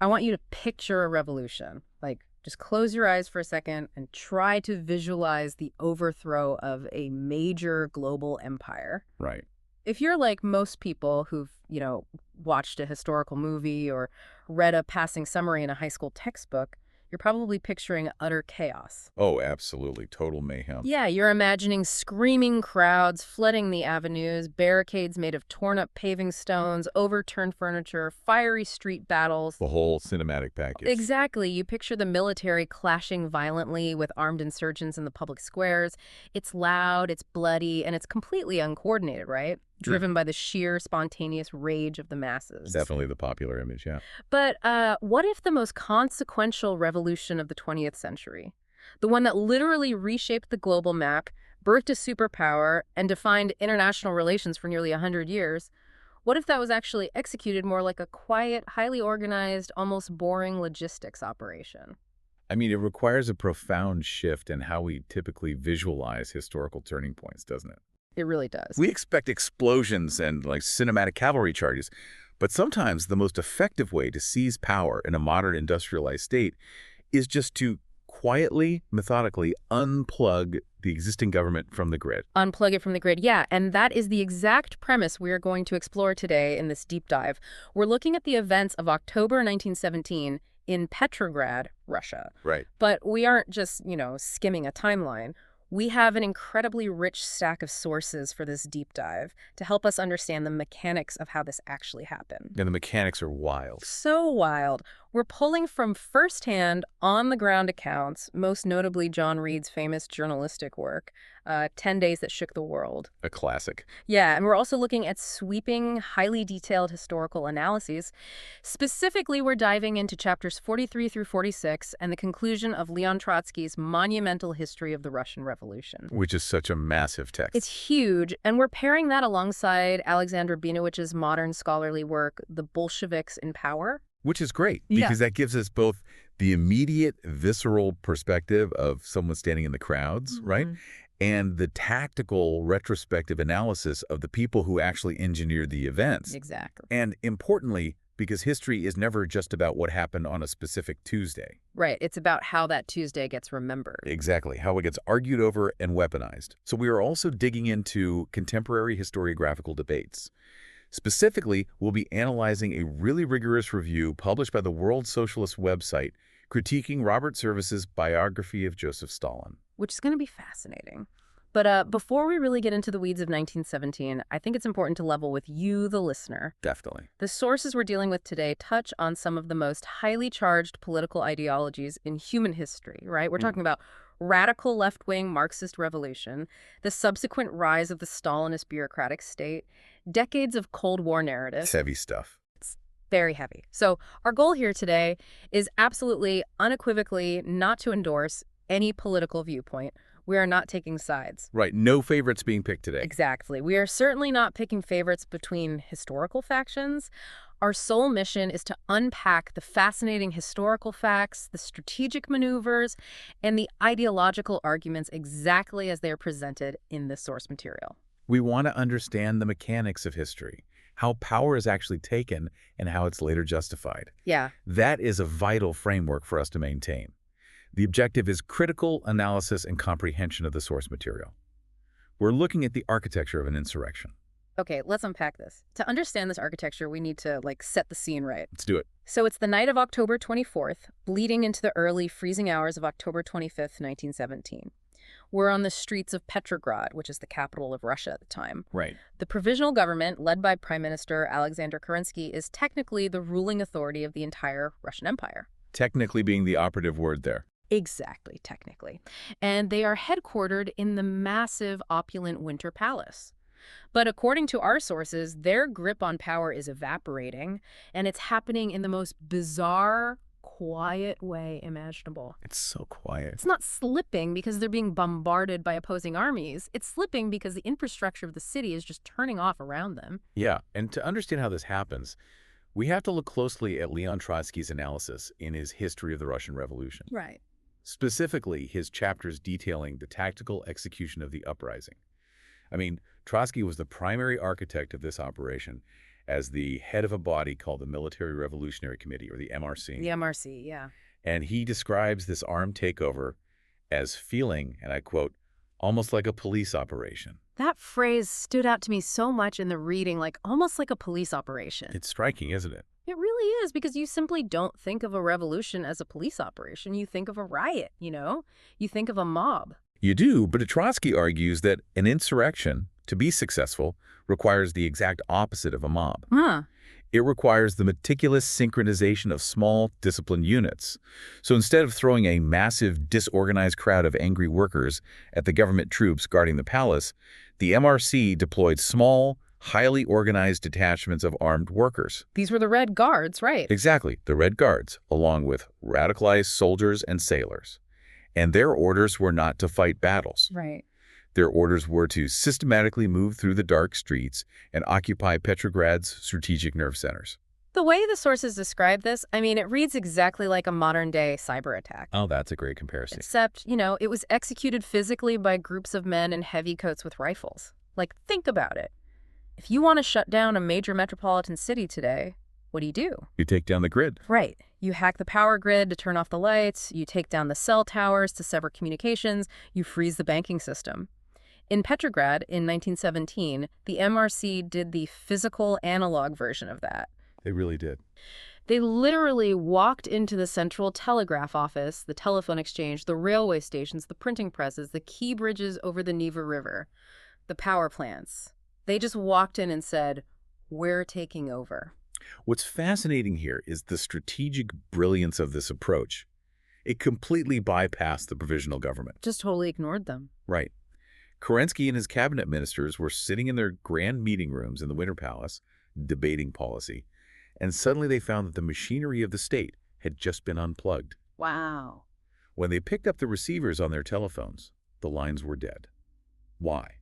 I want you to picture a revolution. Like, just close your eyes for a second and try to visualize the overthrow of a major global empire. Right. If you're like most people who've, watched a historical movie or read a passing summary in a high school textbook, you're probably picturing utter chaos. Oh, absolutely. Total mayhem. Yeah, you're imagining screaming crowds flooding the avenues, barricades made of torn-up paving stones, overturned furniture, fiery street battles. The whole cinematic package. Exactly. You picture the military clashing violently with armed insurgents in the public squares. It's loud, it's bloody, and it's completely uncoordinated, right? Driven by the sheer, spontaneous rage of the masses. Definitely the popular image, yeah. But what if the most consequential revolution of the 20th century, the one that literally reshaped the global map, birthed a superpower, and defined international relations for nearly 100 years, what if that was actually executed more like a quiet, highly organized, almost boring logistics operation? I mean, it requires a profound shift in how we typically visualize historical turning points, doesn't it? It really does. We expect explosions and cinematic cavalry charges, but sometimes the most effective way to seize power in a modern industrialized state is just to quietly, methodically unplug the existing government from the grid. Unplug it from the grid, yeah, and that is the exact premise we are going to explore today in this deep dive. We're looking at the events of October 1917 in Petrograd, Russia. Right. But we aren't just, skimming a timeline. We have an incredibly rich stack of sources for this deep dive to help us understand the mechanics of how this actually happened. And the mechanics are wild. So wild. We're pulling from firsthand, on-the-ground accounts, most notably John Reed's famous journalistic work, 10 Days That Shook the World. A classic. Yeah, and we're also looking at sweeping, highly detailed historical analyses. Specifically, we're diving into chapters 43 through 46 and the conclusion of Leon Trotsky's monumental history of the Russian Revolution. Which is such a massive text. It's huge, and we're pairing that alongside Alexander Binowich's modern scholarly work, The Bolsheviks in Power. Which is great, because that gives us both the immediate, visceral perspective of someone standing in the crowds, right? And the tactical, retrospective analysis of the people who actually engineered the events. Exactly. And importantly, because history is never just about what happened on a specific Tuesday. Right. It's about how that Tuesday gets remembered. Exactly. How it gets argued over and weaponized. So we are also digging into contemporary historiographical debates. Specifically, we'll be analyzing a really rigorous review published by the World Socialist website critiquing Robert Service's biography of Joseph Stalin. Which is going to be fascinating. But before we really get into the weeds of 1917, I think it's important to level with you, the listener. Definitely. The sources we're dealing with today touch on some of the most highly charged political ideologies in human history, right? We're talking about radical left-wing Marxist revolution, the subsequent rise of the Stalinist bureaucratic state, decades of Cold War narrative. It's heavy stuff. It's very heavy. So our goal here today is absolutely, unequivocally not to endorse any political viewpoint. We are not taking sides. Right. No favorites being picked today. Exactly. We are certainly not picking favorites between historical factions. Our sole mission is to unpack the fascinating historical facts, the strategic maneuvers, and the ideological arguments exactly as they are presented in this source material. We want to understand the mechanics of history, how power is actually taken, and how it's later justified. Yeah. That is a vital framework for us to maintain. The objective is critical analysis and comprehension of the source material. We're looking at the architecture of an insurrection. Okay, let's unpack this. To understand this architecture, we need to, set the scene right. Let's do it. So it's the night of October 24th, bleeding into the early freezing hours of October 25th, 1917. We're on the streets of Petrograd, which is the capital of Russia at the time. Right. The provisional government, led by Prime Minister Alexander Kerensky, is technically the ruling authority of the entire Russian Empire. Technically being the operative word there. Exactly, technically. And they are headquartered in the massive, opulent Winter Palace. But according to our sources, their grip on power is evaporating, and it's happening in the most bizarre, quiet way imaginable. It's so quiet. It's not slipping because they're being bombarded by opposing armies. It's slipping because the infrastructure of the city is just turning off around them. Yeah, and to understand how this happens, we have to look closely at Leon Trotsky's analysis in his History of the Russian Revolution. Right. Specifically, his chapters detailing the tactical execution of the uprising. I mean, Trotsky was the primary architect of this operation, as the head of a body called the Military Revolutionary Committee, or the MRC. The MRC, yeah. And he describes this armed takeover as feeling, and I quote, almost like a police operation. That phrase stood out to me so much in the reading, like almost like a police operation. It's striking, isn't it? It really is, because you simply don't think of a revolution as a police operation. You think of a riot, you know? You think of a mob. You do, but Trotsky argues that an insurrection, to be successful, requires the exact opposite of a mob. Huh. It requires the meticulous synchronization of small, disciplined units. So instead of throwing a massive, disorganized crowd of angry workers at the government troops guarding the palace, the MRC deployed small, highly organized detachments of armed workers. These were the Red Guards, right? Exactly, the Red Guards, along with radicalized soldiers and sailors. And their orders were not to fight battles. Right. Their orders were to systematically move through the dark streets and occupy Petrograd's strategic nerve centers. The way the sources describe this, I mean, it reads exactly like a modern-day cyber attack. Oh, that's a great comparison. Except, you know, it was executed physically by groups of men in heavy coats with rifles. Like, think about it. If you want to shut down a major metropolitan city today, what do? You take down the grid. Right. You hack the power grid to turn off the lights, you take down the cell towers to sever communications, you freeze the banking system. In Petrograd in 1917, the MRC did the physical analog version of that. They really did. They literally walked into the central telegraph office, the telephone exchange, the railway stations, the printing presses, the key bridges over the Neva River, the power plants. They just walked in and said, "We're taking over." What's fascinating here is the strategic brilliance of this approach. It completely bypassed the provisional government. Just totally ignored them. Right. Kerensky and his cabinet ministers were sitting in their grand meeting rooms in the Winter Palace, debating policy, and suddenly they found that the machinery of the state had just been unplugged. Wow. When they picked up the receivers on their telephones, the lines were dead. Why?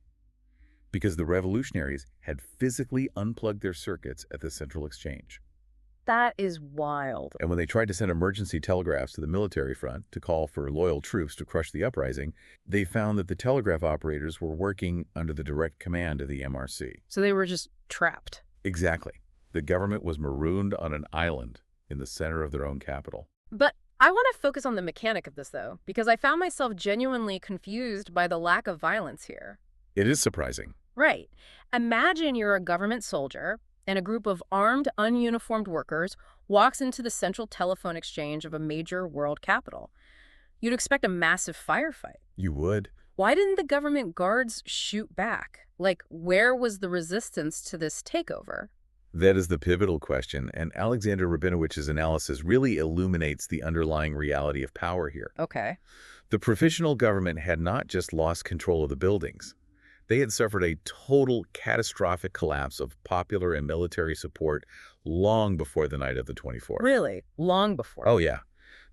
Because the revolutionaries had physically unplugged their circuits at the Central Exchange. That is wild. And when they tried to send emergency telegraphs to the military front to call for loyal troops to crush the uprising, they found that the telegraph operators were working under the direct command of the MRC. So they were just trapped. Exactly. The government was marooned on an island in the center of their own capital. But I want to focus on the mechanic of this, though, because I found myself genuinely confused by the lack of violence here. It is surprising. Right. Imagine you're a government soldier, and a group of armed, ununiformed workers walks into the central telephone exchange of a major world capital. You'd expect a massive firefight. You would. Why didn't the government guards shoot back? Like, where was the resistance to this takeover? That is the pivotal question, and Alexander Rabinowicz's analysis really illuminates the underlying reality of power here. Okay. The provisional government had not just lost control of the buildings. They had suffered a total catastrophic collapse of popular and military support long before the night of the 24th. Really? Long before? Oh, yeah.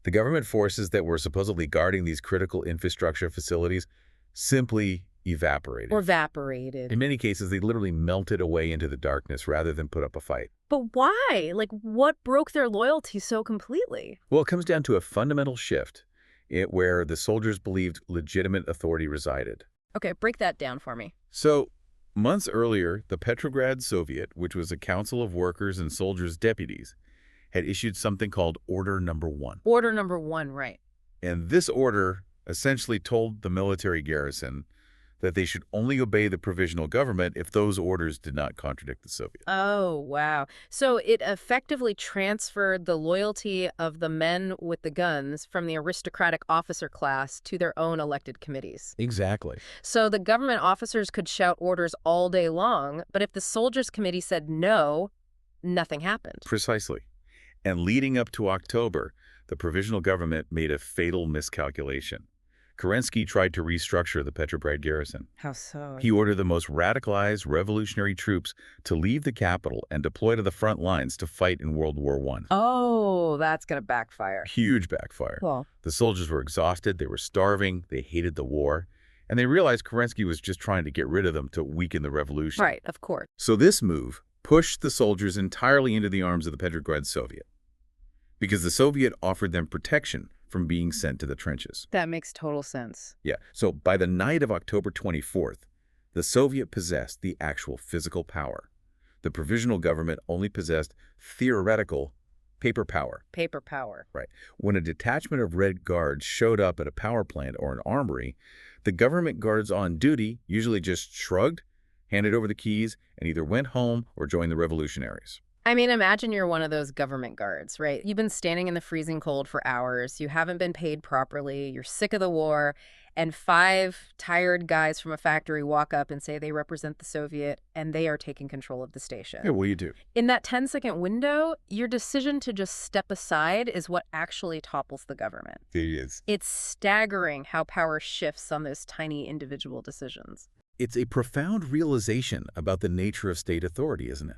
The government forces that were supposedly guarding these critical infrastructure facilities simply evaporated. Or evaporated. In many cases, they literally melted away into the darkness rather than put up a fight. But why? Like, what broke their loyalty so completely? Well, it comes down to a fundamental shift where the soldiers believed legitimate authority resided. Okay, break that down for me. So, months earlier, the Petrograd Soviet, which was a council of workers and soldiers' deputies, had issued something called Order Number 1. Order Number 1, right. And this order essentially told the military garrison that they should only obey the provisional government if those orders did not contradict the Soviet. Oh, wow. So it effectively transferred the loyalty of the men with the guns from the aristocratic officer class to their own elected committees. Exactly. So the government officers could shout orders all day long, but if the soldiers' committee said no, nothing happened. Precisely. And leading up to October, the provisional government made a fatal miscalculation. Kerensky tried to restructure the Petrograd garrison. How so? He ordered the most radicalized revolutionary troops to leave the capital and deploy to the front lines to fight in World War I. Oh, that's going to backfire. Huge backfire. Cool. The soldiers were exhausted, they were starving, they hated the war, and they realized Kerensky was just trying to get rid of them to weaken the revolution. Right, of course. So this move pushed the soldiers entirely into the arms of the Petrograd Soviet, because the Soviet offered them protection from being sent to the trenches. That makes total sense. Yeah, so by the night of October 24th, the Soviet possessed the actual physical power. The provisional government only possessed theoretical paper power. Paper power. Right. When a detachment of Red Guards showed up at a power plant or an armory, the government guards on duty usually just shrugged, handed over the keys, and either went home or joined the revolutionaries. I mean, imagine you're one of those government guards, right? You've been standing in the freezing cold for hours, you haven't been paid properly, you're sick of the war, and 5 tired guys from a factory walk up and say they represent the Soviet and they are taking control of the station. Yeah, what do you do? In that 10-second window, your decision to just step aside is what actually topples the government. It is. It's staggering how power shifts on those tiny individual decisions. It's a profound realization about the nature of state authority, isn't it?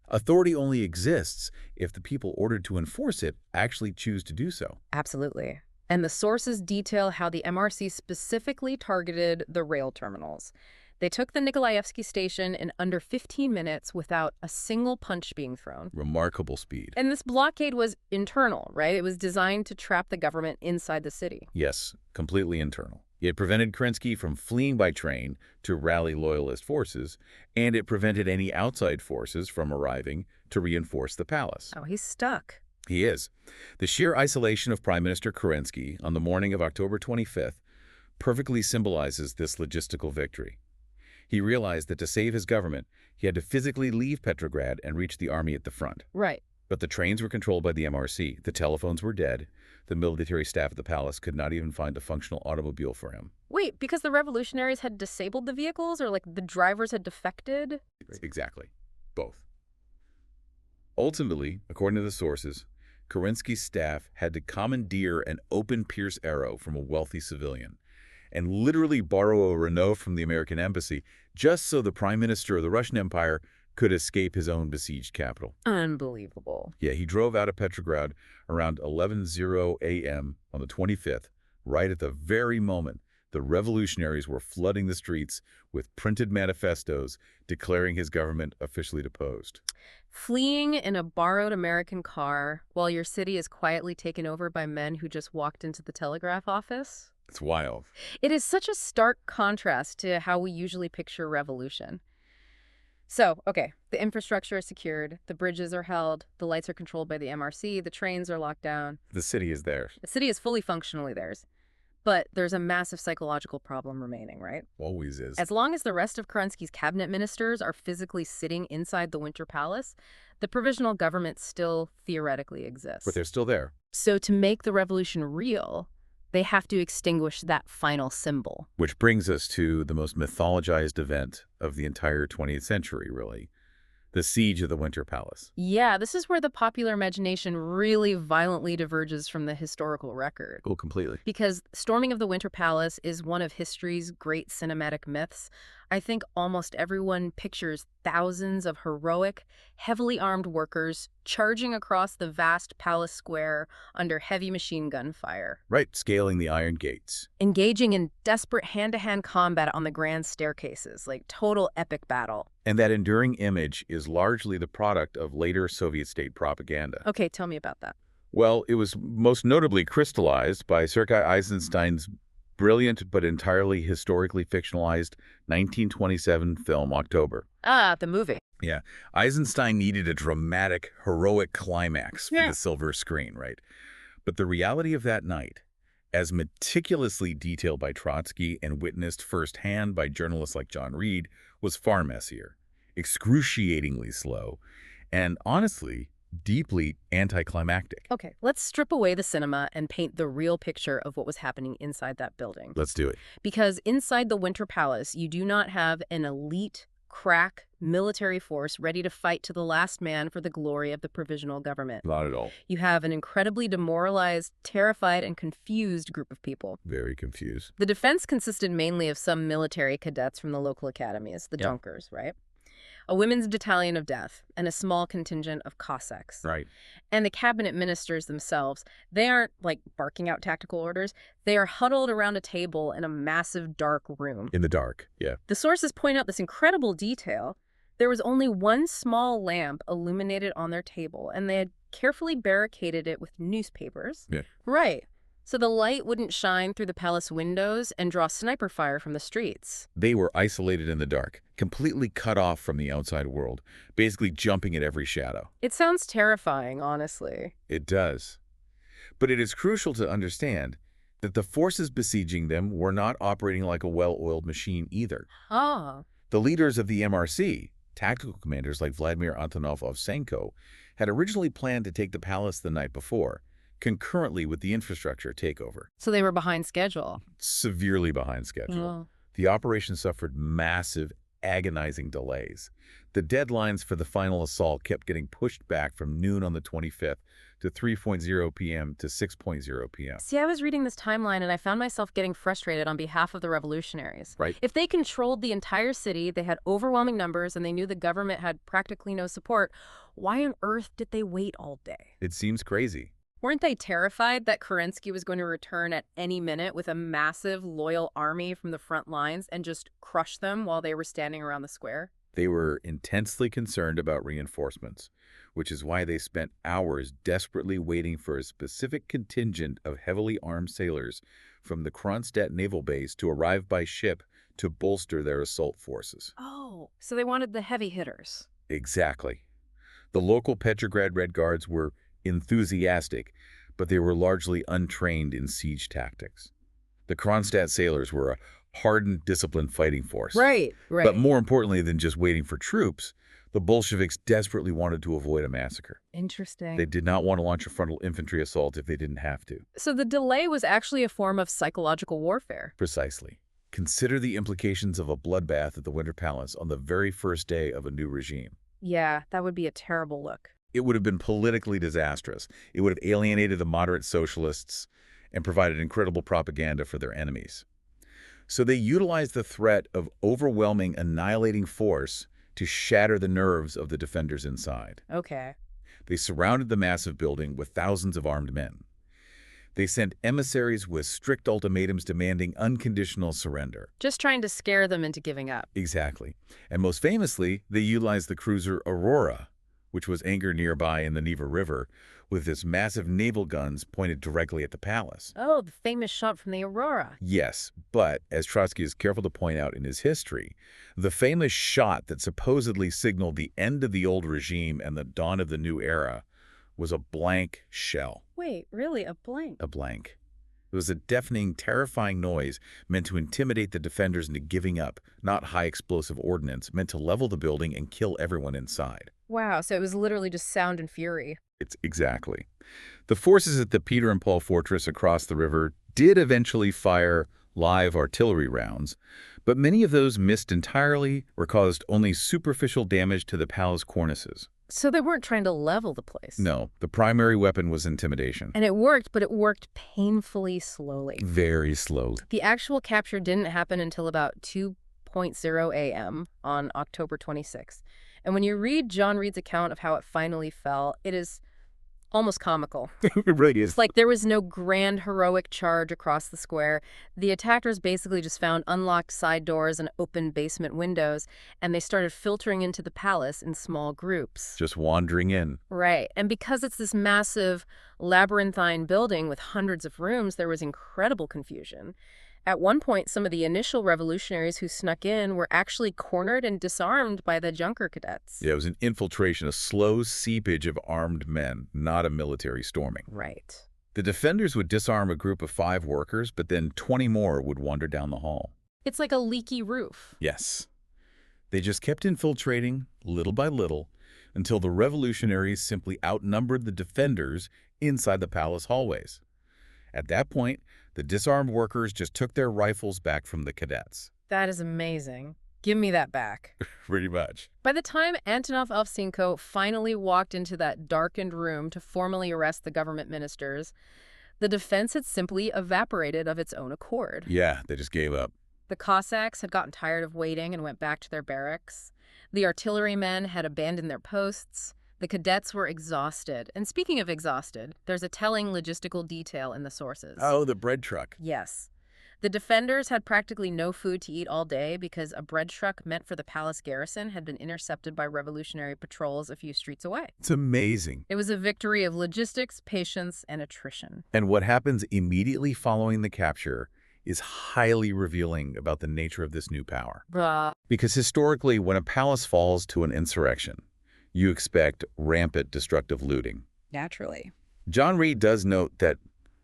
Authority only exists if the people ordered to enforce it actually choose to do so. Absolutely. And the sources detail how the MRC specifically targeted the rail terminals. They took the Nikolaevsky station in under 15 minutes without a single punch being thrown. Remarkable speed. And this blockade was internal, right? It was designed to trap the government inside the city. Yes, completely internal. It prevented Kerensky from fleeing by train to rally loyalist forces, and it prevented any outside forces from arriving to reinforce the palace. Oh, he's stuck. He is. The sheer isolation of Prime Minister Kerensky on the morning of October 25th perfectly symbolizes this logistical victory. He realized that to save his government, he had to physically leave Petrograd and reach the army at the front. Right. But the trains were controlled by the MRC, the telephones were dead, the military staff at the palace could not even find a functional automobile for him. Wait, because the revolutionaries had disabled the vehicles, or like the drivers had defected? Exactly. Both. Ultimately, according to the sources, Kerensky's staff had to commandeer an open Pierce arrow from a wealthy civilian and literally borrow a Renault from the American embassy just so the prime minister of the Russian Empire could escape his own besieged capital. Unbelievable. Yeah, he drove out of Petrograd around 11:00 a.m. on the 25th, right at the very moment the revolutionaries were flooding the streets with printed manifestos declaring his government officially deposed. Fleeing in a borrowed American car while your city is quietly taken over by men who just walked into the telegraph office? It's wild. It is such a stark contrast to how we usually picture revolution. So, okay, the infrastructure is secured, the bridges are held, the lights are controlled by the MRC, the trains are locked down. The city is theirs. The city is fully functionally theirs. But there's a massive psychological problem remaining, right? Always is. As long as the rest of Kerensky's cabinet ministers are physically sitting inside the Winter Palace, the provisional government still theoretically exists. But they're still there. So to make the revolution real, they have to extinguish that final symbol. Which brings us to the most mythologized event of the entire 20th century, really. The siege of the Winter Palace. Yeah, this is where the popular imagination really violently diverges from the historical record. Oh, completely. Because storming of the Winter Palace is one of history's great cinematic myths. I think almost everyone pictures thousands of heroic, heavily armed workers charging across the vast palace square under heavy machine gun fire. Right, scaling the iron gates. Engaging in desperate hand-to-hand combat on the grand staircases, like total epic battle. And that enduring image is largely the product of later Soviet state propaganda. Okay, tell me about that. Well, it was most notably crystallized by Sergei Eisenstein's brilliant but entirely historically fictionalized 1927 film, October. Ah, the movie. Yeah. Eisenstein needed a dramatic, heroic climax for the silver screen, right? But the reality of that night, as meticulously detailed by Trotsky and witnessed firsthand by journalists like John Reed, was far messier, excruciatingly slow, and honestly, deeply anticlimactic. Okay, let's strip away the cinema and paint the real picture of what was happening inside that building. Let's do it. Because inside the Winter Palace, you do not have an elite, crack military force ready to fight to the last man for the glory of the provisional government. Not at all. You have an incredibly demoralized, terrified, and confused group of people. Very confused. The defense consisted mainly of some military cadets from the local academies, the Junkers, right? A women's battalion of death, and a small contingent of Cossacks. Right. And the cabinet ministers themselves, they aren't, like, barking out tactical orders. They are huddled around a table in a massive dark room. In the dark, yeah. The sources point out this incredible detail. There was only one small lamp illuminated on their table, and they had carefully barricaded it with newspapers. Yeah. Right. So the light wouldn't shine through the palace windows and draw sniper fire from the streets. They were isolated in the dark, completely cut off from the outside world, basically jumping at every shadow. It sounds terrifying, honestly. It does. But it is crucial to understand that the forces besieging them were not operating like a well-oiled machine either. Ah. The leaders of the MRC, tactical commanders like Vladimir Antonov Ovsenko, had originally planned to take the palace the night before, concurrently with the infrastructure takeover. So they were behind schedule. Severely behind schedule. Oh. The operation suffered massive, agonizing delays. The deadlines for the final assault kept getting pushed back from noon on the 25th to 3:00 p.m. to 6:00 p.m. See, I was reading this timeline and I found myself getting frustrated on behalf of the revolutionaries. Right. If they controlled the entire city, they had overwhelming numbers, and they knew the government had practically no support, why on earth did they wait all day? It seems crazy. Weren't they terrified that Kerensky was going to return at any minute with a massive, loyal army from the front lines and just crush them while they were standing around the square? They were intensely concerned about reinforcements, which is why they spent hours desperately waiting for a specific contingent of heavily armed sailors from the Kronstadt naval base to arrive by ship to bolster their assault forces. Oh, so they wanted the heavy hitters. Exactly. The local Petrograd Red Guards were enthusiastic, but they were largely untrained in siege tactics. The Kronstadt sailors were a hardened, disciplined fighting force. Right. But more importantly than just waiting for troops, the Bolsheviks desperately wanted to avoid a massacre. Interesting. They did not want to launch a frontal infantry assault if they didn't have to. So the delay was actually a form of psychological warfare. Precisely. Consider the implications of a bloodbath at the Winter Palace on the very first day of a new regime. Yeah, that would be a terrible look. It would have been politically disastrous. It would have alienated the moderate socialists and provided incredible propaganda for their enemies. So they utilized the threat of overwhelming, annihilating force to shatter the nerves of the defenders inside. Okay. They surrounded the massive building with thousands of armed men. They sent emissaries with strict ultimatums demanding unconditional surrender. Just trying to scare them into giving up. Exactly. And most famously, they utilized the cruiser Aurora, which was anchored nearby in the Neva River, with its massive naval guns pointed directly at the palace. Oh, the famous shot from the Aurora. Yes, but as Trotsky is careful to point out in his history, the famous shot that supposedly signaled the end of the old regime and the dawn of the new era was a blank shell. Wait, really? A blank? A blank. It was a deafening, terrifying noise meant to intimidate the defenders into giving up, not high explosive ordnance meant to level the building and kill everyone inside. Wow, so it was literally just sound and fury. It's exactly. The forces at the Peter and Paul Fortress across the river did eventually fire live artillery rounds, but many of those missed entirely or caused only superficial damage to the palace cornices. So they weren't trying to level the place. No, the primary weapon was intimidation. And it worked, but it worked painfully slowly. Very slowly. The actual capture didn't happen until about 2:00 a.m. on October 26th. And when you read John Reed's account of how it finally fell, it is almost comical. It really is. It's like there was no grand heroic charge across the square. The attackers basically just found unlocked side doors and open basement windows, and they started filtering into the palace in small groups. Just wandering in. Right. And because it's this massive labyrinthine building with hundreds of rooms, there was incredible confusion. At one point, some of the initial revolutionaries who snuck in were actually cornered and disarmed by the Junker cadets. Yeah, it was an infiltration, a slow seepage of armed men, not a military storming. Right. The defenders would disarm a group of 5 workers, but then 20 more would wander down the hall. It's like a leaky roof. Yes. They just kept infiltrating, little by little, until the revolutionaries simply outnumbered the defenders inside the palace hallways. At that point, the disarmed workers just took their rifles back from the cadets. That is amazing. Give me that back. Pretty much. By the time Antonov Ovsenko finally walked into that darkened room to formally arrest the government ministers, the defense had simply evaporated of its own accord. Yeah, they just gave up. The Cossacks had gotten tired of waiting and went back to their barracks. The artillerymen had abandoned their posts. The cadets were exhausted. And speaking of exhausted, there's a telling logistical detail in the sources. Oh, the bread truck. Yes. The defenders had practically no food to eat all day because a bread truck meant for the palace garrison had been intercepted by revolutionary patrols a few streets away. It's amazing. It was a victory of logistics, patience, and attrition. And what happens immediately following the capture is highly revealing about the nature of this new power. Bruh. Because historically, when a palace falls to an insurrection, you expect rampant destructive looting. Naturally. John Reed does note that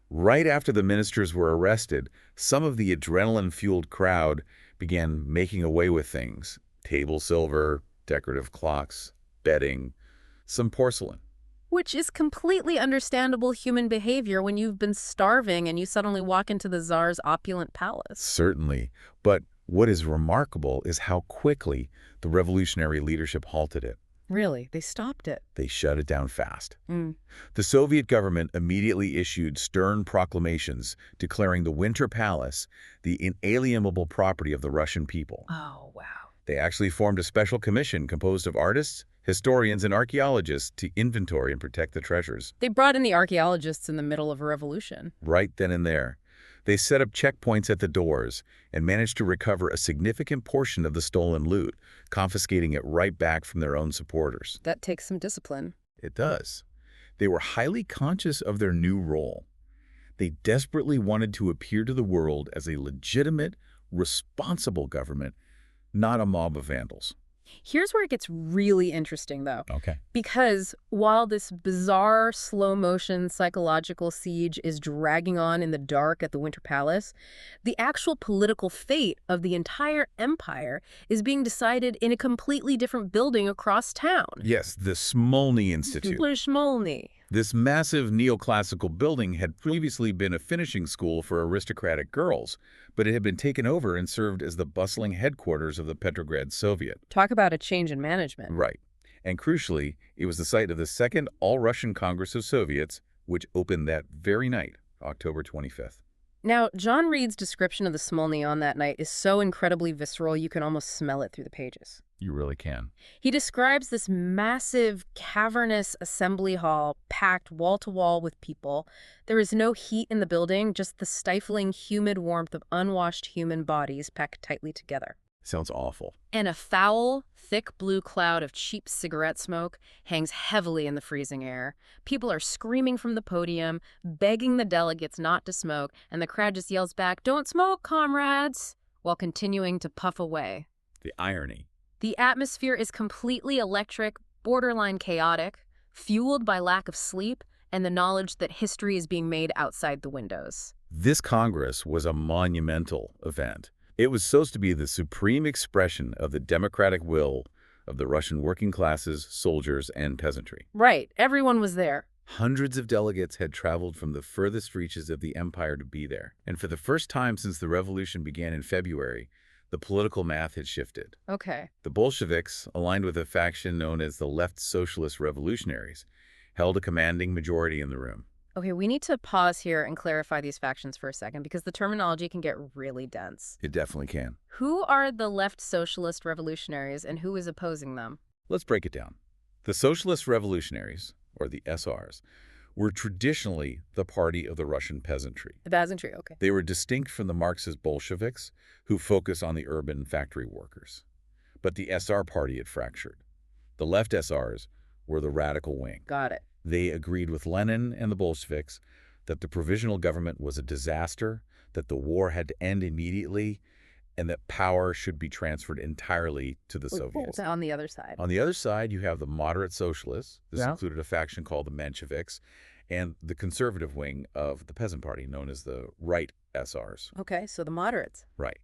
right after the ministers were arrested, some of the adrenaline-fueled crowd began making away with things. Table silver, decorative clocks, bedding, some porcelain. Which is completely understandable human behavior when you've been starving and you suddenly walk into the Tsar's opulent palace. Certainly. But what is remarkable is how quickly the revolutionary leadership halted it. Really? They stopped it. They shut it down fast. The Soviet government immediately issued stern proclamations declaring the Winter Palace the inalienable property of the Russian people. Oh, wow. They actually formed a special commission composed of artists, historians, and archaeologists to inventory and protect the treasures. They brought in the archaeologists in the middle of a revolution. Right then and there. They set up checkpoints at the doors and managed to recover a significant portion of the stolen loot, confiscating it right back from their own supporters. That takes some discipline. It does. They were highly conscious of their new role. They desperately wanted to appear to the world as a legitimate, responsible government, not a mob of vandals. Here's where it gets really interesting, though. Okay. Because while this bizarre, slow-motion psychological siege is dragging on in the dark at the Winter Palace, the actual political fate of the entire empire is being decided in a completely different building across town. Yes, the Smolny Institute. Smolny. This massive neoclassical building had previously been a finishing school for aristocratic girls, but it had been taken over and served as the bustling headquarters of the Petrograd Soviet. Talk about a change in management. Right. And crucially, it was the site of the Second All-Russian Congress of Soviets, which opened that very night, October 25th. Now, John Reed's description of the Smolny on that night is so incredibly visceral you can almost smell it through the pages. You really can. He describes this massive, cavernous assembly hall packed wall-to-wall with people. There is no heat in the building, just the stifling, humid warmth of unwashed human bodies packed tightly together. Sounds awful. And a foul, thick blue cloud of cheap cigarette smoke hangs heavily in the freezing air. People are screaming from the podium, begging the delegates not to smoke, and the crowd just yells back, "Don't smoke, comrades," while continuing to puff away. The irony. The atmosphere is completely electric, borderline chaotic, fueled by lack of sleep and the knowledge that history is being made outside the windows. This Congress was a monumental event. It was supposed to be the supreme expression of the democratic will of the Russian working classes, soldiers, and peasantry. Right. Everyone was there. Hundreds of delegates had traveled from the furthest reaches of the empire to be there. And for the first time since the revolution began in February, the political math had shifted. Okay. The Bolsheviks, aligned with a faction known as the Left Socialist Revolutionaries, held a commanding majority in the room. Okay, we need to pause here and clarify these factions for a second because the terminology can get really dense. It definitely can. Who are the left socialist revolutionaries and who is opposing them? Let's break it down. The Socialist Revolutionaries, or the SRs, were traditionally the party of the Russian peasantry. The peasantry, okay. They were distinct from the Marxist Bolsheviks, who focus on the urban factory workers. But the SR party had fractured. The left SRs were the radical wing. Got it. They agreed with Lenin and the Bolsheviks that the provisional government was a disaster, that the war had to end immediately, and that power should be transferred entirely to the Soviets. On the other side. On the other side, you have the moderate socialists. This Yeah. included a faction called the Mensheviks, and the conservative wing of the peasant party, known as the right SRs. Okay, so the moderates. Right.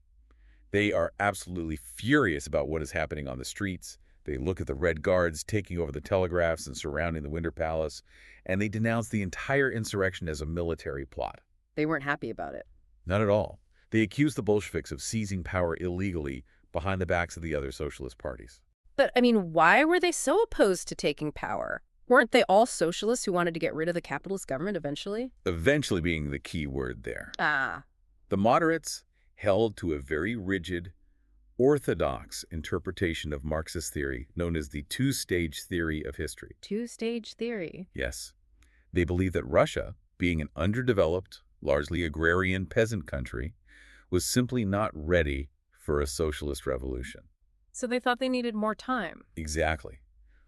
They are absolutely furious about what is happening on the streets. They look at the Red Guards taking over the telegraphs and surrounding the Winter Palace, and they denounce the entire insurrection as a military plot. They weren't happy about it. Not at all. They accuse the Bolsheviks of seizing power illegally behind the backs of the other socialist parties. But, I mean, why were they so opposed to taking power? Weren't they all socialists who wanted to get rid of the capitalist government eventually? Eventually being the key word there. Ah. The moderates held to a very rigid, orthodox interpretation of Marxist theory known as the two-stage theory of history. Two-stage theory. Yes. They believe that Russia, being an underdeveloped, largely agrarian peasant country, was simply not ready for a socialist revolution. So they thought they needed more time. Exactly.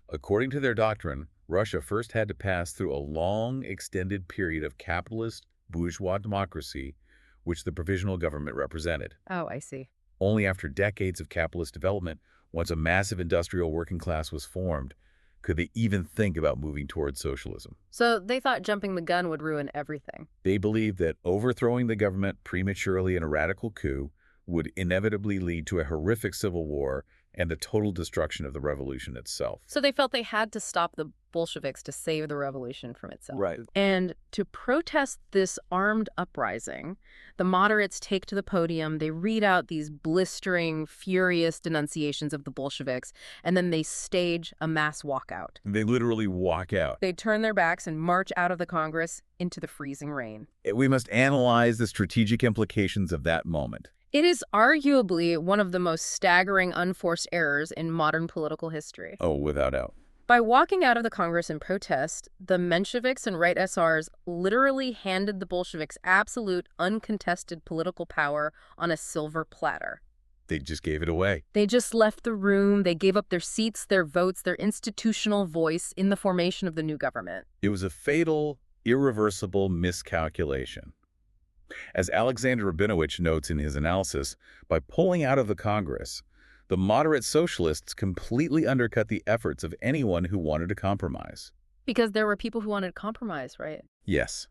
According to their doctrine, Russia first had to pass through a long, extended period of capitalist bourgeois democracy, which the provisional government represented. Oh, I see. Only after decades of capitalist development, once a massive industrial working class was formed, could they even think about moving towards socialism. So they thought jumping the gun would ruin everything. They believed that overthrowing the government prematurely in a radical coup would inevitably lead to a horrific civil war and the total destruction of the revolution itself. So they felt they had to stop the Bolsheviks to save the revolution from itself. Right. And to protest this armed uprising, the moderates take to the podium, they read out these blistering, furious denunciations of the Bolsheviks, and then they stage a mass walkout. They literally walk out. They turn their backs and march out of the Congress into the freezing rain. We must analyze the strategic implications of that moment. It is arguably one of the most staggering unforced errors in modern political history. Oh, without doubt. By walking out of the Congress in protest, the Mensheviks and right SRs literally handed the Bolsheviks absolute, uncontested political power on a silver platter. They just gave it away. They just left the room. They gave up their seats, their votes, their institutional voice in the formation of the new government. It was a fatal, irreversible miscalculation. As Alexander Rabinowitz notes in his analysis, by pulling out of the Congress, the moderate socialists completely undercut the efforts of anyone who wanted to compromise. Because there were people who wanted compromise, right? Yes.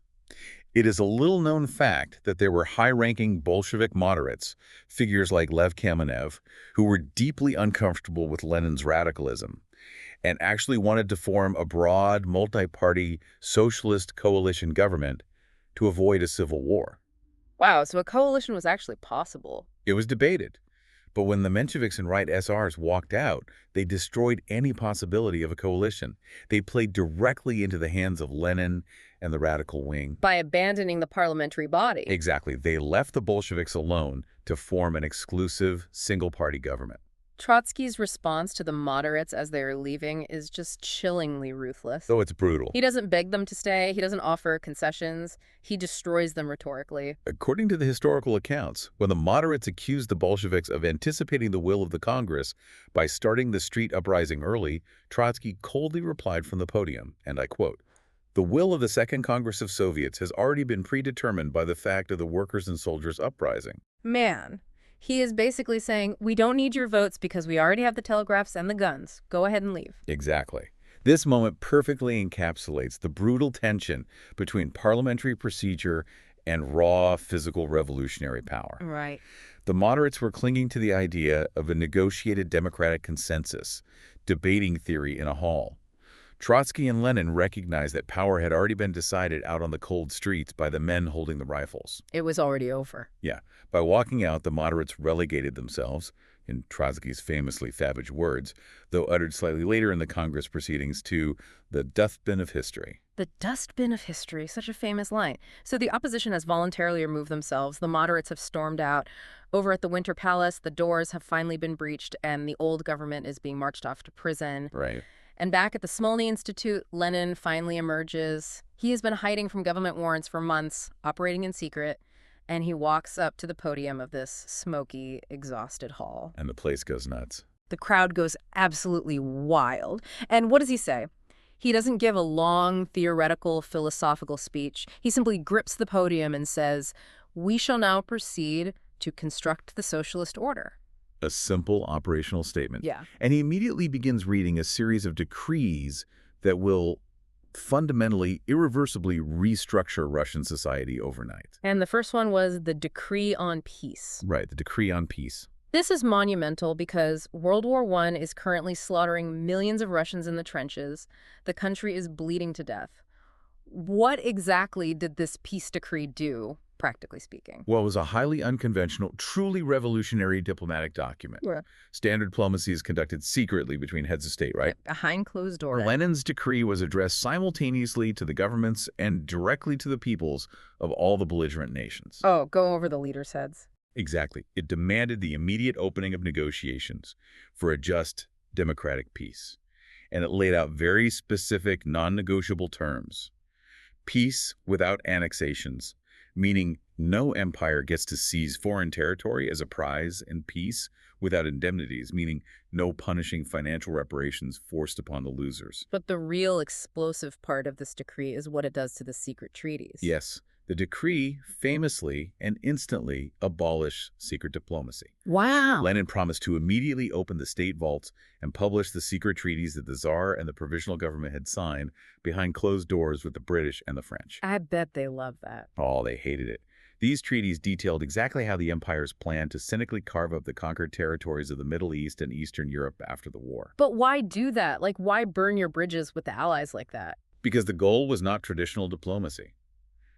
It is a little-known fact that there were high-ranking Bolshevik moderates, figures like Lev Kamenev, who were deeply uncomfortable with Lenin's radicalism and actually wanted to form a broad, multi-party socialist coalition government to avoid a civil war. Wow, so a coalition was actually possible. It was debated. But when the Mensheviks and right SRs walked out, they destroyed any possibility of a coalition. They played directly into the hands of Lenin and the radical wing. By abandoning the parliamentary body. Exactly. They left the Bolsheviks alone to form an exclusive, single-party government. Trotsky's response to the moderates as they are leaving is just chillingly ruthless. Though it's brutal. He doesn't beg them to stay. He doesn't offer concessions. He destroys them rhetorically. According to the historical accounts, when the moderates accused the Bolsheviks of anticipating the will of the Congress by starting the street uprising early, Trotsky coldly replied from the podium, and I quote, "The will of the Second Congress of Soviets has already been predetermined by the fact of the workers' and soldiers' uprising." Man, he is basically saying, we don't need your votes because we already have the telegraphs and the guns. Go ahead and leave. Exactly. This moment perfectly encapsulates the brutal tension between parliamentary procedure and raw physical revolutionary power. Right. The moderates were clinging to the idea of a negotiated democratic consensus, debating theory in a hall. Trotsky and Lenin recognized that power had already been decided out on the cold streets by the men holding the rifles. It was already over. Yeah. By walking out, the moderates relegated themselves, in Trotsky's famously savage words, though uttered slightly later in the Congress proceedings, to the dustbin of history. The dustbin of history, such a famous line. So the opposition has voluntarily removed themselves. The moderates have stormed out. Over at the Winter Palace, the doors have finally been breached, and the old government is being marched off to prison. Right. And back at the Smolny Institute, Lenin finally emerges. He has been hiding from government warrants for months, operating in secret, and he walks up to the podium of this smoky, exhausted hall. And the place goes nuts. The crowd goes absolutely wild. And what does he say? He doesn't give a long, theoretical, philosophical speech. He simply grips the podium and says, "We shall now proceed to construct the socialist order." A simple operational statement. Yeah. And he immediately begins reading a series of decrees that will fundamentally, irreversibly restructure Russian society overnight. And the first one was the Decree on Peace. Right, the Decree on Peace. This is monumental because World War I is currently slaughtering millions of Russians in the trenches. The country is bleeding to death. What exactly did this peace decree do, practically speaking? Well, it was a highly unconventional, truly revolutionary diplomatic document. Yeah. Standard diplomacy is conducted secretly between heads of state, right? Behind closed doors. Lenin's decree was addressed simultaneously to the governments and directly to the peoples of all the belligerent nations. Oh, go over the leaders' heads. Exactly. It demanded the immediate opening of negotiations for a just, democratic peace. And it laid out very specific, non-negotiable terms. Peace without annexations, meaning no empire gets to seize foreign territory as a prize in peace without indemnities, meaning no punishing financial reparations forced upon the losers. But the real explosive part of this decree is what it does to the secret treaties. Yes, the decree famously and instantly abolished secret diplomacy. Wow. Lenin promised to immediately open the state vaults and publish the secret treaties that the Tsar and the provisional government had signed behind closed doors with the British and the French. I bet they love that. Oh, they hated it. These treaties detailed exactly how the empires planned to cynically carve up the conquered territories of the Middle East and Eastern Europe after the war. But why do that? Like, why burn your bridges with the Allies like that? Because the goal was not traditional diplomacy.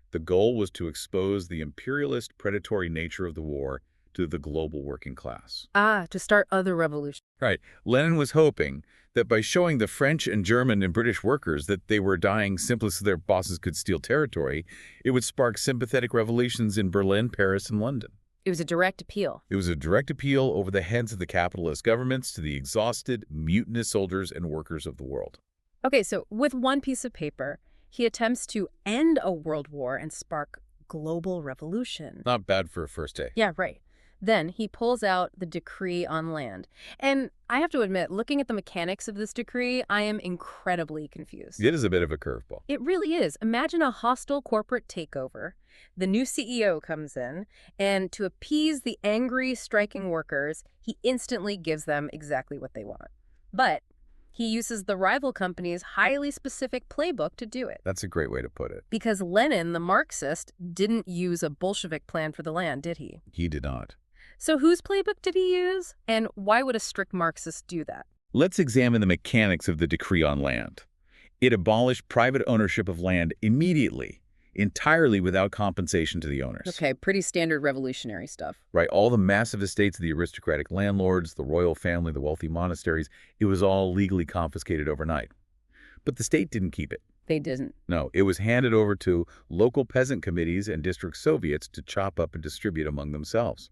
The goal was to expose the imperialist, predatory nature of the war to the global working class. Ah, to start other revolutions. Right. Lenin was hoping that by showing the French and German and British workers that they were dying simply so their bosses could steal territory, it would spark sympathetic revolutions in Berlin, Paris, and London. It was a direct appeal. It was a direct appeal over the heads of the capitalist governments to the exhausted, mutinous soldiers and workers of the world. Okay, so with one piece of paper, he attempts to end a world war and spark global revolution. Not bad for a first day. Yeah, right. Then he pulls out the decree on land. And I have to admit, looking at the mechanics of this decree, I am incredibly confused. It is a bit of a curveball. It really is. Imagine a hostile corporate takeover. The new CEO comes in, and to appease the angry, striking workers, he instantly gives them exactly what they want. But he uses the rival company's highly specific playbook to do it. That's a great way to put it. Because Lenin, the Marxist, didn't use a Bolshevik plan for the land, did he? He did not. So whose playbook did he use? And why would a strict Marxist do that? Let's examine the mechanics of the decree on land. It abolished private ownership of land immediately, entirely without compensation to the owners. Okay, pretty standard revolutionary stuff. Right, all the massive estates of the aristocratic landlords, the royal family, the wealthy monasteries, it was all legally confiscated overnight. But the state didn't keep it. They didn't. No, it was handed over to local peasant committees and district soviets to chop up and distribute among themselves.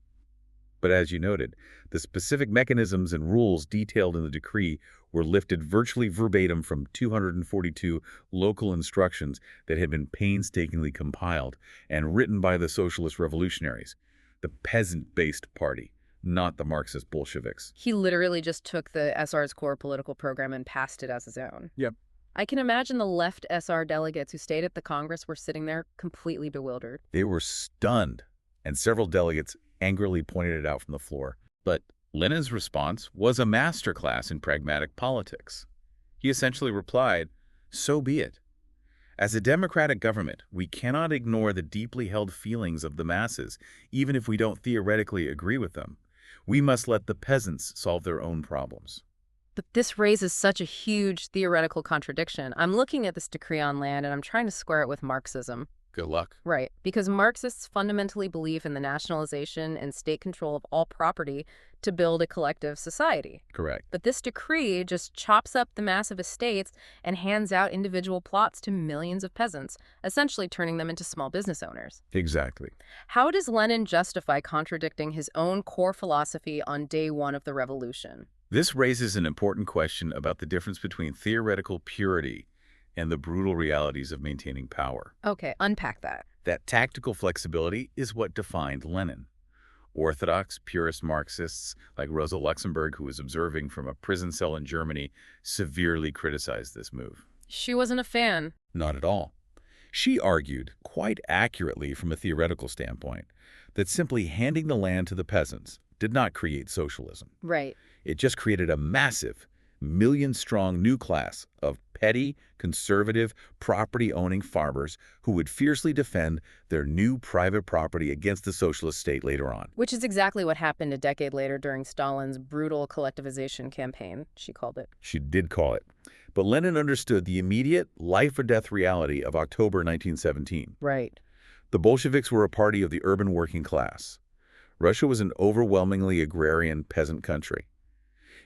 But as you noted, the specific mechanisms and rules detailed in the decree were lifted virtually verbatim from 242 local instructions that had been painstakingly compiled and written by the socialist revolutionaries, the peasant-based party, not the Marxist Bolsheviks. He literally just took the SR's core political program and passed it as his own. Yep. I can imagine the left SR delegates who stayed at the Congress were sitting there completely bewildered. They were stunned, and several delegates angrily pointed it out from the floor. But Lenin's response was a masterclass in pragmatic politics. He essentially replied, "So be it. As a democratic government, we cannot ignore the deeply held feelings of the masses, even if we don't theoretically agree with them. We must let the peasants solve their own problems." But this raises such a huge theoretical contradiction. I'm looking at this decree on land and I'm trying to square it with Marxism. Good luck. Right, because Marxists fundamentally believe in the nationalization and state control of all property to build a collective society. Correct. But this decree just chops up the massive estates and hands out individual plots to millions of peasants, essentially turning them into small business owners. Exactly. How does Lenin justify contradicting his own core philosophy on day one of the revolution? This raises an important question about the difference between theoretical purity and the brutal realities of maintaining power. Okay, unpack that. That tactical flexibility is what defined Lenin. Orthodox, purist Marxists like Rosa Luxemburg, who was observing from a prison cell in Germany, severely criticized this move. She wasn't a fan. Not at all. She argued, quite accurately from a theoretical standpoint, that simply handing the land to the peasants did not create socialism. Right. It just created a massive, million-strong new class of petty, conservative, property-owning farmers who would fiercely defend their new private property against the socialist state later on. Which is exactly what happened a decade later during Stalin's brutal collectivization campaign, she called it. She did call it. But Lenin understood the immediate life-or-death reality of October 1917. Right. The Bolsheviks were a party of the urban working class. Russia was an overwhelmingly agrarian peasant country.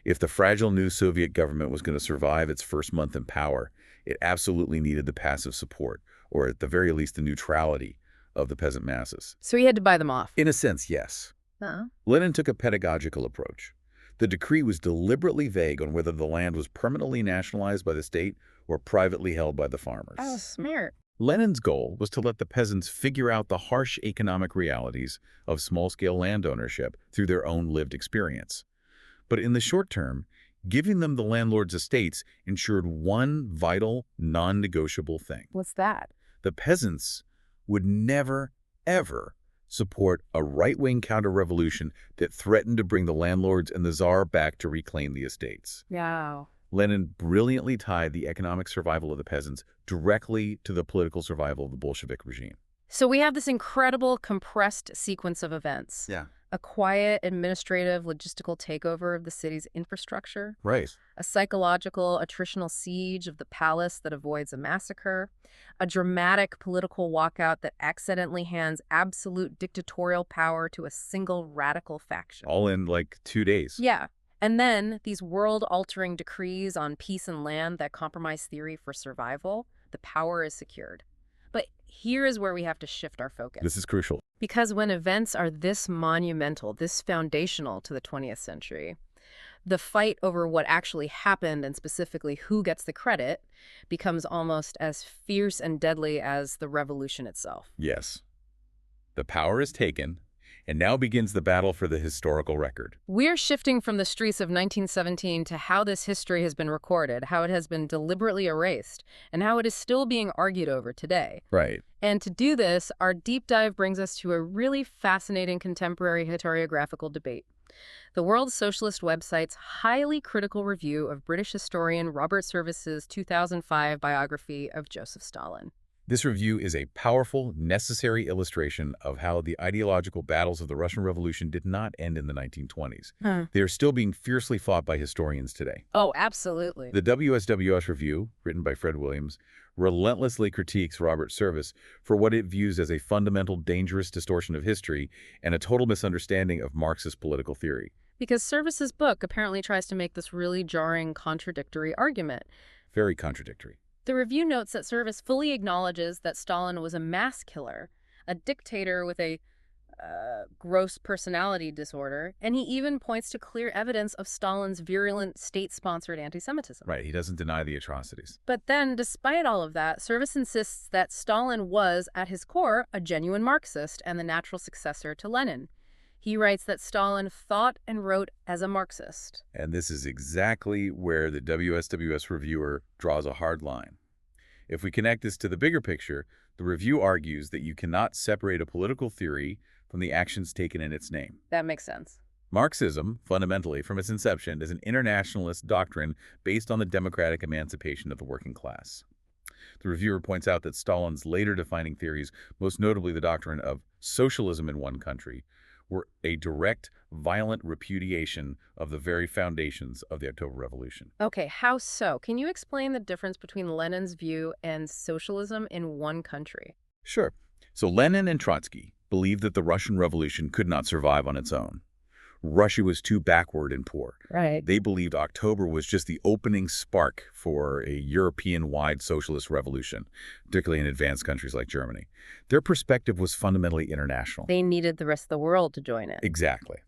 If the fragile new Soviet government was going to survive its first month in power, it absolutely needed the passive support, or at the very least the neutrality, of the peasant masses. So he had to buy them off. In a sense, yes. Lenin took a pedagogical approach. The decree was deliberately vague on whether the land was permanently nationalized by the state or privately held by the farmers. Oh, smart. Lenin's goal was to let the peasants figure out the harsh economic realities of small-scale land ownership through their own lived experience. But in the short term, giving them the landlord's estates ensured one vital, non-negotiable thing. What's that? The peasants would never, ever support a right-wing counter-revolution that threatened to bring the landlords and the Tsar back to reclaim the estates. Wow. Lenin brilliantly tied the economic survival of the peasants directly to the political survival of the Bolshevik regime. So we have this incredible compressed sequence of events. Yeah. A quiet, administrative, logistical takeover of the city's infrastructure. Right. A psychological, attritional siege of the palace that avoids a massacre. A dramatic political walkout that accidentally hands absolute dictatorial power to a single radical faction. All in like 2 days. Yeah. And then these world-altering decrees on peace and land that compromise theory for survival. The power is secured. But here is where we have to shift our focus. This is crucial. Because when events are this monumental, this foundational to the 20th century, the fight over what actually happened and specifically who gets the credit becomes almost as fierce and deadly as the revolution itself. Yes. The power is taken, and now begins the battle for the historical record. We're shifting from the streets of 1917 to how this history has been recorded, how it has been deliberately erased, and how it is still being argued over today. Right. And to do this, our deep dive brings us to a really fascinating contemporary historiographical debate. The World Socialist website's highly critical review of British historian Robert Service's 2005 biography of Joseph Stalin. This review is a powerful, necessary illustration of how the ideological battles of the Russian Revolution did not end in the 1920s. They are still being fiercely fought by historians today. Oh, absolutely. The WSWS review, written by Fred Williams, relentlessly critiques Robert Service for what it views as a fundamental, dangerous distortion of history and a total misunderstanding of Marxist political theory. Because Service's book apparently tries to make this really jarring, contradictory argument. Very contradictory. The review notes that Service fully acknowledges that Stalin was a mass killer, a dictator with a gross personality disorder, and he even points to clear evidence of Stalin's virulent state-sponsored anti-Semitism. Right, he doesn't deny the atrocities. But then, despite all of that, Service insists that Stalin was, at his core, a genuine Marxist and the natural successor to Lenin. He writes that Stalin thought and wrote as a Marxist. And this is exactly where the WSWS reviewer draws a hard line. If we connect this to the bigger picture, the review argues that you cannot separate a political theory from the actions taken in its name. That makes sense. Marxism, fundamentally, from its inception, is an internationalist doctrine based on the democratic emancipation of the working class. The reviewer points out that Stalin's later defining theories, most notably the doctrine of socialism in one country, were a direct, violent repudiation of the very foundations of the October Revolution. Okay, how so? Can you explain the difference between Lenin's view and socialism in one country? Sure. So Lenin and Trotsky believed that the Russian Revolution could not survive on its own. Russia was too backward and poor. Right. They believed October was just the opening spark for a European-wide socialist revolution, particularly in advanced countries like Germany. Their perspective was fundamentally international. They needed the rest of the world to join it. Exactly.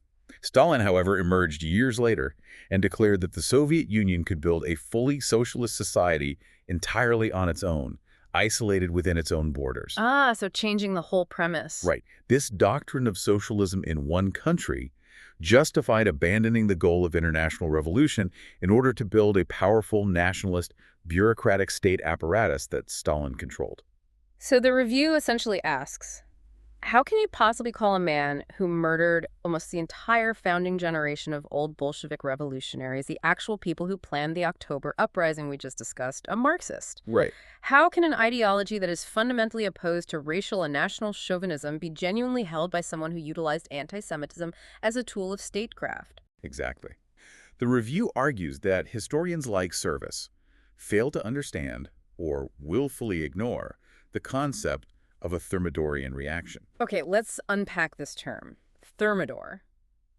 Stalin, however, emerged years later and declared that the Soviet Union could build a fully socialist society entirely on its own, isolated within its own borders. Ah, so changing the whole premise. Right. This doctrine of socialism in one country justified abandoning the goal of international revolution in order to build a powerful nationalist, bureaucratic state apparatus that Stalin controlled. So the review essentially asks, how can you possibly call a man who murdered almost the entire founding generation of old Bolshevik revolutionaries, the actual people who planned the October uprising we just discussed, a Marxist? Right. How can an ideology that is fundamentally opposed to racial and national chauvinism be genuinely held by someone who utilized anti-Semitism as a tool of statecraft? Exactly. The review argues that historians like Service fail to understand or willfully ignore the concept of a Thermidorian reaction. Okay, let's unpack this term, Thermidor.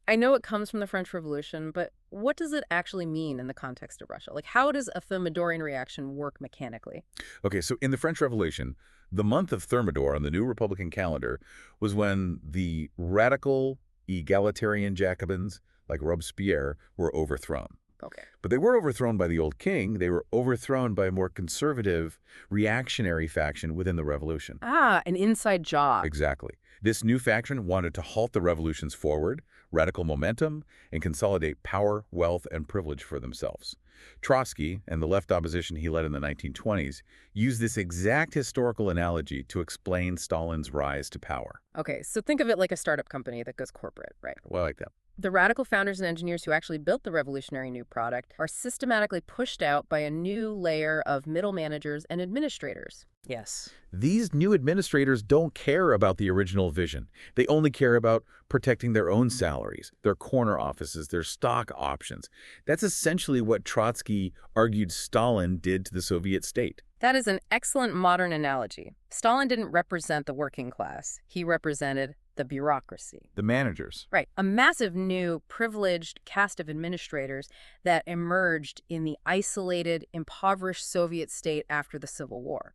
I know it comes from the French Revolution, but what does it actually mean in the context of Russia? Like, how does a Thermidorian reaction work mechanically? Okay, so in the French Revolution, the month of Thermidor on the new Republican calendar was when the radical egalitarian Jacobins, like Robespierre, were overthrown. Okay. But they were overthrown by the old king. They were overthrown by a more conservative, reactionary faction within the revolution. Ah, an inside job. Exactly. This new faction wanted to halt the revolution's forward, radical momentum, and consolidate power, wealth, and privilege for themselves. Trotsky and the left opposition he led in the 1920s used this exact historical analogy to explain Stalin's rise to power. Okay, so think of it like a startup company that goes corporate, right? Well, I like that. The radical founders and engineers who actually built the revolutionary new product are systematically pushed out by a new layer of middle managers and administrators. Yes. These new administrators don't care about the original vision. They only care about protecting their own salaries, their corner offices, their stock options. That's essentially what Trotsky argued Stalin did to the Soviet state. That is an excellent modern analogy. Stalin didn't represent the working class. He represented the bureaucracy. The managers. Right. A massive new privileged caste of administrators that emerged in the isolated, impoverished Soviet state after the Civil War.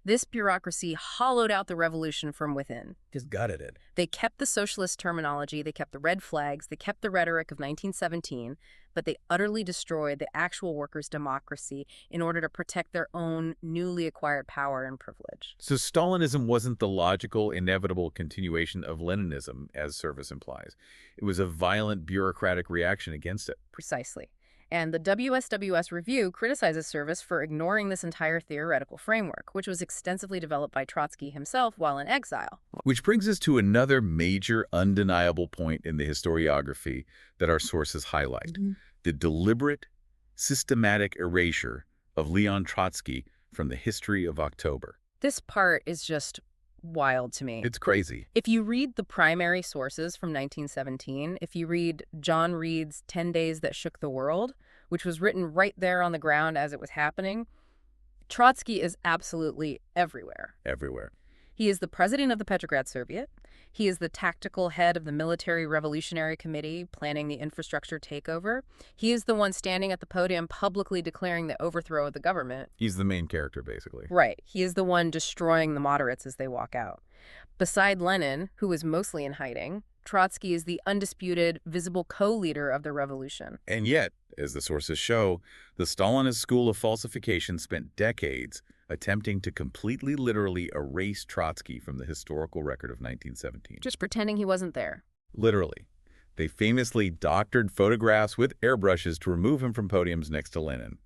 This bureaucracy hollowed out the revolution from within. Just gutted it. They kept the socialist terminology, they kept the red flags, they kept the rhetoric of 1917, but they utterly destroyed the actual workers' democracy in order to protect their own newly acquired power and privilege. So Stalinism wasn't the logical, inevitable continuation of Leninism, as Service implies. It was a violent bureaucratic reaction against it. Precisely. And the WSWS review criticizes Service for ignoring this entire theoretical framework, which was extensively developed by Trotsky himself while in exile. Which brings us to another major, undeniable point in the historiography that our sources highlight. The deliberate, systematic erasure of Leon Trotsky from the history of October. This part is just wild to me. It's crazy. If you read the primary sources from 1917, if you read John Reed's 10 Days That Shook the World, which was written right there on the ground as it was happening, Trotsky is absolutely everywhere. Everywhere. He is the president of the Petrograd Soviet. He is the tactical head of the Military Revolutionary Committee planning the infrastructure takeover. He is the one standing at the podium publicly declaring the overthrow of the government. He's the main character, basically. Right. He is the one destroying the moderates as they walk out. Beside Lenin, who is mostly in hiding, Trotsky is the undisputed, visible co-leader of the revolution. And yet, as the sources show, the Stalinist school of falsification spent decades attempting to completely literally erase Trotsky from the historical record of 1917. Just pretending he wasn't there. Literally. They famously doctored photographs with airbrushes to remove him from podiums next to Lenin.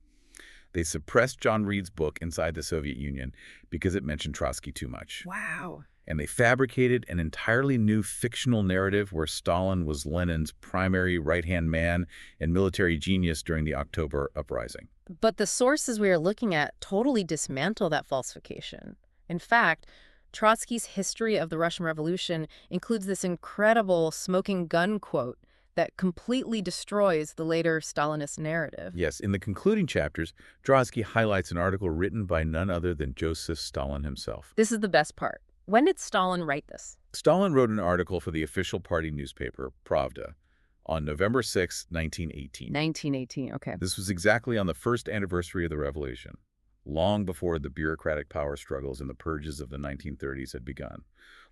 They suppressed John Reed's book Inside the Soviet Union because it mentioned Trotsky too much. Wow. And they fabricated an entirely new fictional narrative where Stalin was Lenin's primary right-hand man and military genius during the October uprising. But the sources we are looking at totally dismantle that falsification. In fact, Trotsky's history of the Russian Revolution includes this incredible smoking gun quote that completely destroys the later Stalinist narrative. Yes, in the concluding chapters, Trotsky highlights an article written by none other than Joseph Stalin himself. This is the best part. When did Stalin write this? Stalin wrote an article for the official party newspaper, Pravda, on November 6, 1918. 1918, okay. This was exactly on the first anniversary of the revolution, long before the bureaucratic power struggles and the purges of the 1930s had begun,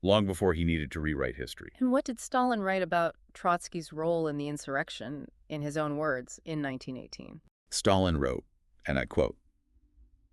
long before he needed to rewrite history. And what did Stalin write about Trotsky's role in the insurrection, in his own words, in 1918? Stalin wrote, and I quote,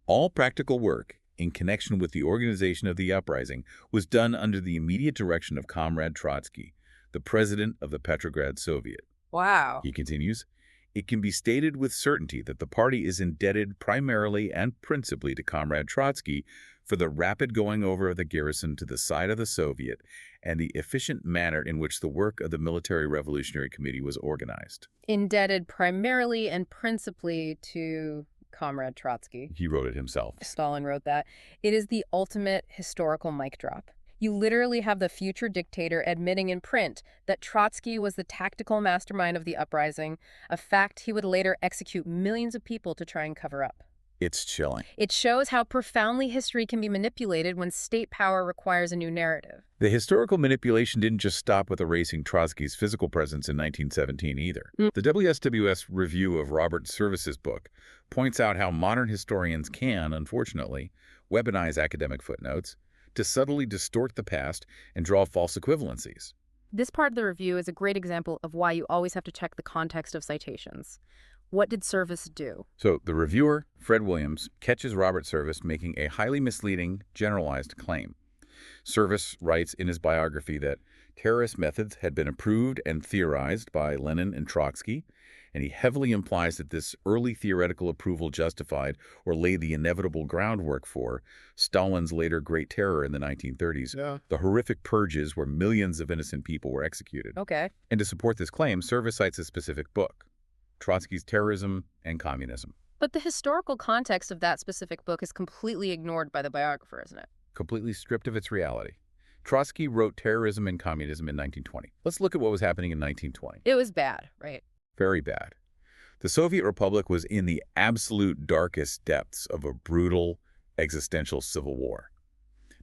"All practical work in connection with the organization of the uprising was done under the immediate direction of Comrade Trotsky, the president of the Petrograd Soviet." Wow. He continues, "It can be stated with certainty that the party is indebted primarily and principally to Comrade Trotsky for the rapid going over of the garrison to the side of the Soviet and the efficient manner in which the work of the Military Revolutionary Committee was organized." Indebted primarily and principally to Comrade Trotsky. He wrote it himself. Stalin wrote that. It is the ultimate historical mic drop. You literally have the future dictator admitting in print that Trotsky was the tactical mastermind of the uprising, a fact he would later execute millions of people to try and cover up. It's chilling. It shows how profoundly history can be manipulated when state power requires a new narrative. The historical manipulation didn't just stop with erasing Trotsky's physical presence in 1917 either. The WSWS review of Robert Service's book points out how modern historians can, unfortunately, weaponize academic footnotes to subtly distort the past and draw false equivalencies. This part of the review is a great example of why you always have to check the context of citations. What did Service do? So the reviewer, Fred Williams, catches Robert Service making a highly misleading, generalized claim. Service writes in his biography that terrorist methods had been approved and theorized by Lenin and Trotsky, and he heavily implies that this early theoretical approval justified or laid the inevitable groundwork for Stalin's later Great Terror in the 1930s, the horrific purges where millions of innocent people were executed. Okay. And to support this claim, Service cites a specific book, Trotsky's Terrorism and Communism. But the historical context of that specific book is completely ignored by the biographer, isn't it? Completely stripped of its reality. Trotsky wrote Terrorism and Communism in 1920. Let's look at what was happening in 1920. It was bad, right? Very bad. The Soviet Republic was in the absolute darkest depths of a brutal, existential civil war.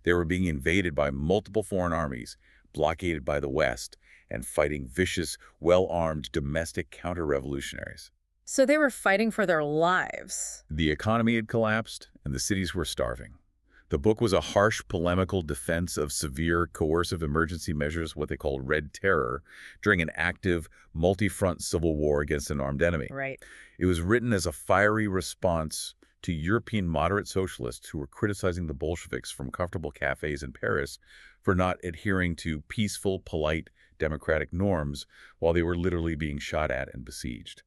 They were being invaded by multiple foreign armies, blockaded by the West, and fighting vicious, well-armed domestic counter-revolutionaries. So they were fighting for their lives. The economy had collapsed, and the cities were starving. The book was a harsh, polemical defense of severe, coercive emergency measures, what they called Red Terror, during an active, multi-front civil war against an armed enemy. Right. It was written as a fiery response to European moderate socialists who were criticizing the Bolsheviks from comfortable cafes in Paris for not adhering to peaceful, polite, democratic norms while they were literally being shot at and besieged.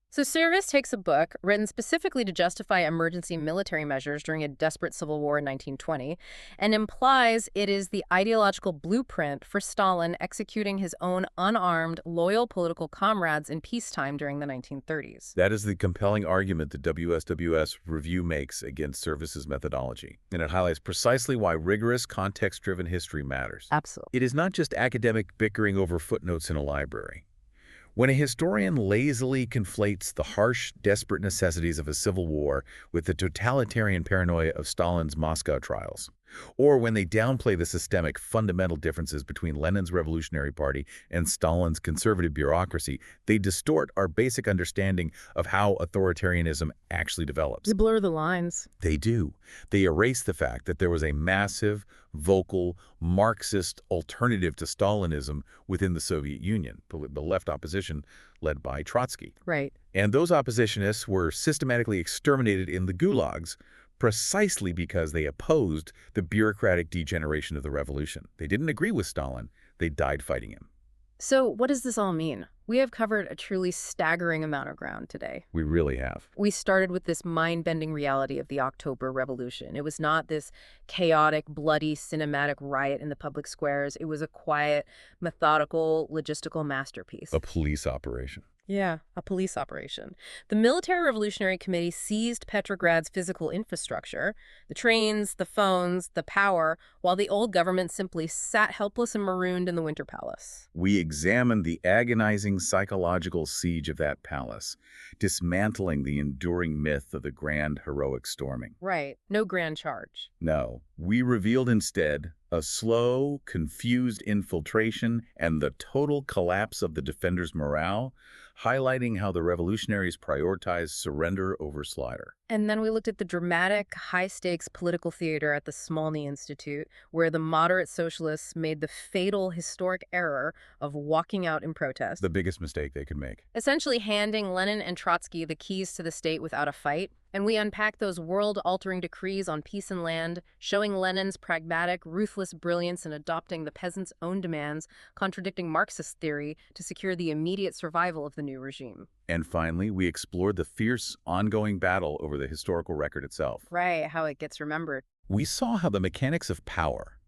So Service takes a book written specifically to justify emergency military measures during a desperate civil war in 1920 and implies it is the ideological blueprint for Stalin executing his own unarmed, loyal political comrades in peacetime during the 1930s. That is the compelling argument the WSWS review makes against Service's methodology, and it highlights precisely why rigorous, context-driven history matters. Absolutely. It is not just academic bickering over footnotes in a library. When a historian lazily conflates the harsh, desperate necessities of a civil war with the totalitarian paranoia of Stalin's Moscow trials, or when they downplay the systemic, fundamental differences between Lenin's Revolutionary Party and Stalin's conservative bureaucracy, they distort our basic understanding of how authoritarianism actually develops. They blur the lines. They do. They erase the fact that there was a massive, vocal, Marxist alternative to Stalinism within the Soviet Union, the left opposition led by Trotsky. Right. And those oppositionists were systematically exterminated in the gulags precisely because they opposed the bureaucratic degeneration of the revolution. They didn't agree with Stalin. They died fighting him. So what does this all mean? We have covered a truly staggering amount of ground today. We really have. We started with this mind-bending reality of the October Revolution. It was not this chaotic, bloody, cinematic riot in the public squares. It was a quiet, methodical, logistical masterpiece. A police operation. Yeah, a police operation. The Military Revolutionary Committee seized Petrograd's physical infrastructure, the trains, the phones, the power, while the old government simply sat helpless and marooned in the Winter Palace. We examined the agonizing psychological siege of that palace, dismantling the enduring myth of the grand heroic storming. Right. No grand charge. No, we revealed instead a slow, confused infiltration and the total collapse of the defenders' morale, highlighting how the revolutionaries prioritized surrender over slaughter. And then we looked at the dramatic, high-stakes political theater at the Smolny Institute, where the moderate socialists made the fatal historic error of walking out in protest. The biggest mistake they could make. Essentially handing Lenin and Trotsky the keys to the state without a fight. And we unpacked those world-altering decrees on peace and land, showing Lenin's pragmatic, ruthless brilliance in adopting the peasants' own demands, contradicting Marxist theory to secure the immediate survival of the new regime. And finally, we explored the fierce, ongoing battle over the historical record itself. Right, how it gets remembered. We saw how the mechanics of power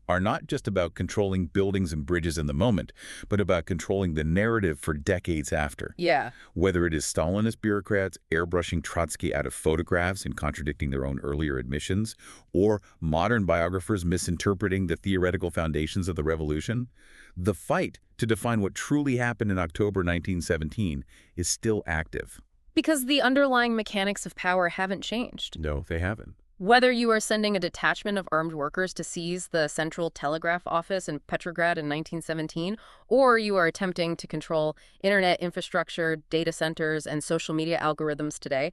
are not just about controlling buildings and bridges in the moment, but about controlling the narrative for decades after. Yeah. Whether it is Stalinist bureaucrats airbrushing Trotsky out of photographs and contradicting their own earlier admissions, or modern biographers misinterpreting the theoretical foundations of the revolution, the fight to define what truly happened in October 1917 is still active. Because the underlying mechanics of power haven't changed. No, they haven't. Whether you are sending a detachment of armed workers to seize the Central Telegraph Office in Petrograd in 1917, or you are attempting to control internet infrastructure, data centers, and social media algorithms today,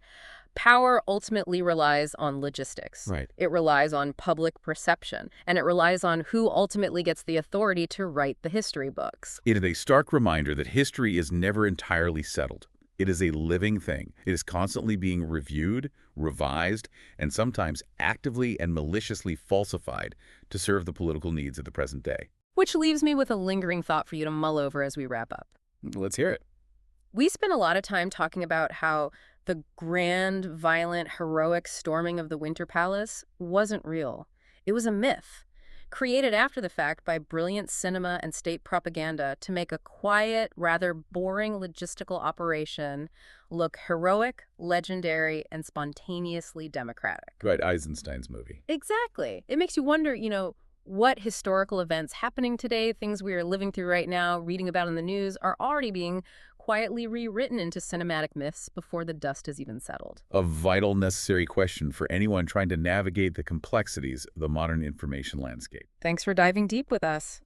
power ultimately relies on logistics. Right. It relies on public perception, and it relies on who ultimately gets the authority to write the history books. It is a stark reminder that history is never entirely settled. It is a living thing. It is constantly being reviewed, revised, and sometimes actively and maliciously falsified to serve the political needs of the present day. Which leaves me with a lingering thought for you to mull over as we wrap up. Let's hear it. We spent a lot of time talking about how the grand, violent, heroic storming of the Winter Palace wasn't real. It was a myth, created after the fact by brilliant cinema and state propaganda to make a quiet, rather boring logistical operation look heroic, legendary, and spontaneously democratic. Right, Eisenstein's movie. Exactly. It makes you wonder, what historical events happening today, things we are living through right now, reading about in the news, are already being quietly rewritten into cinematic myths before the dust has even settled. A vital, necessary question for anyone trying to navigate the complexities of the modern information landscape. Thanks for diving deep with us.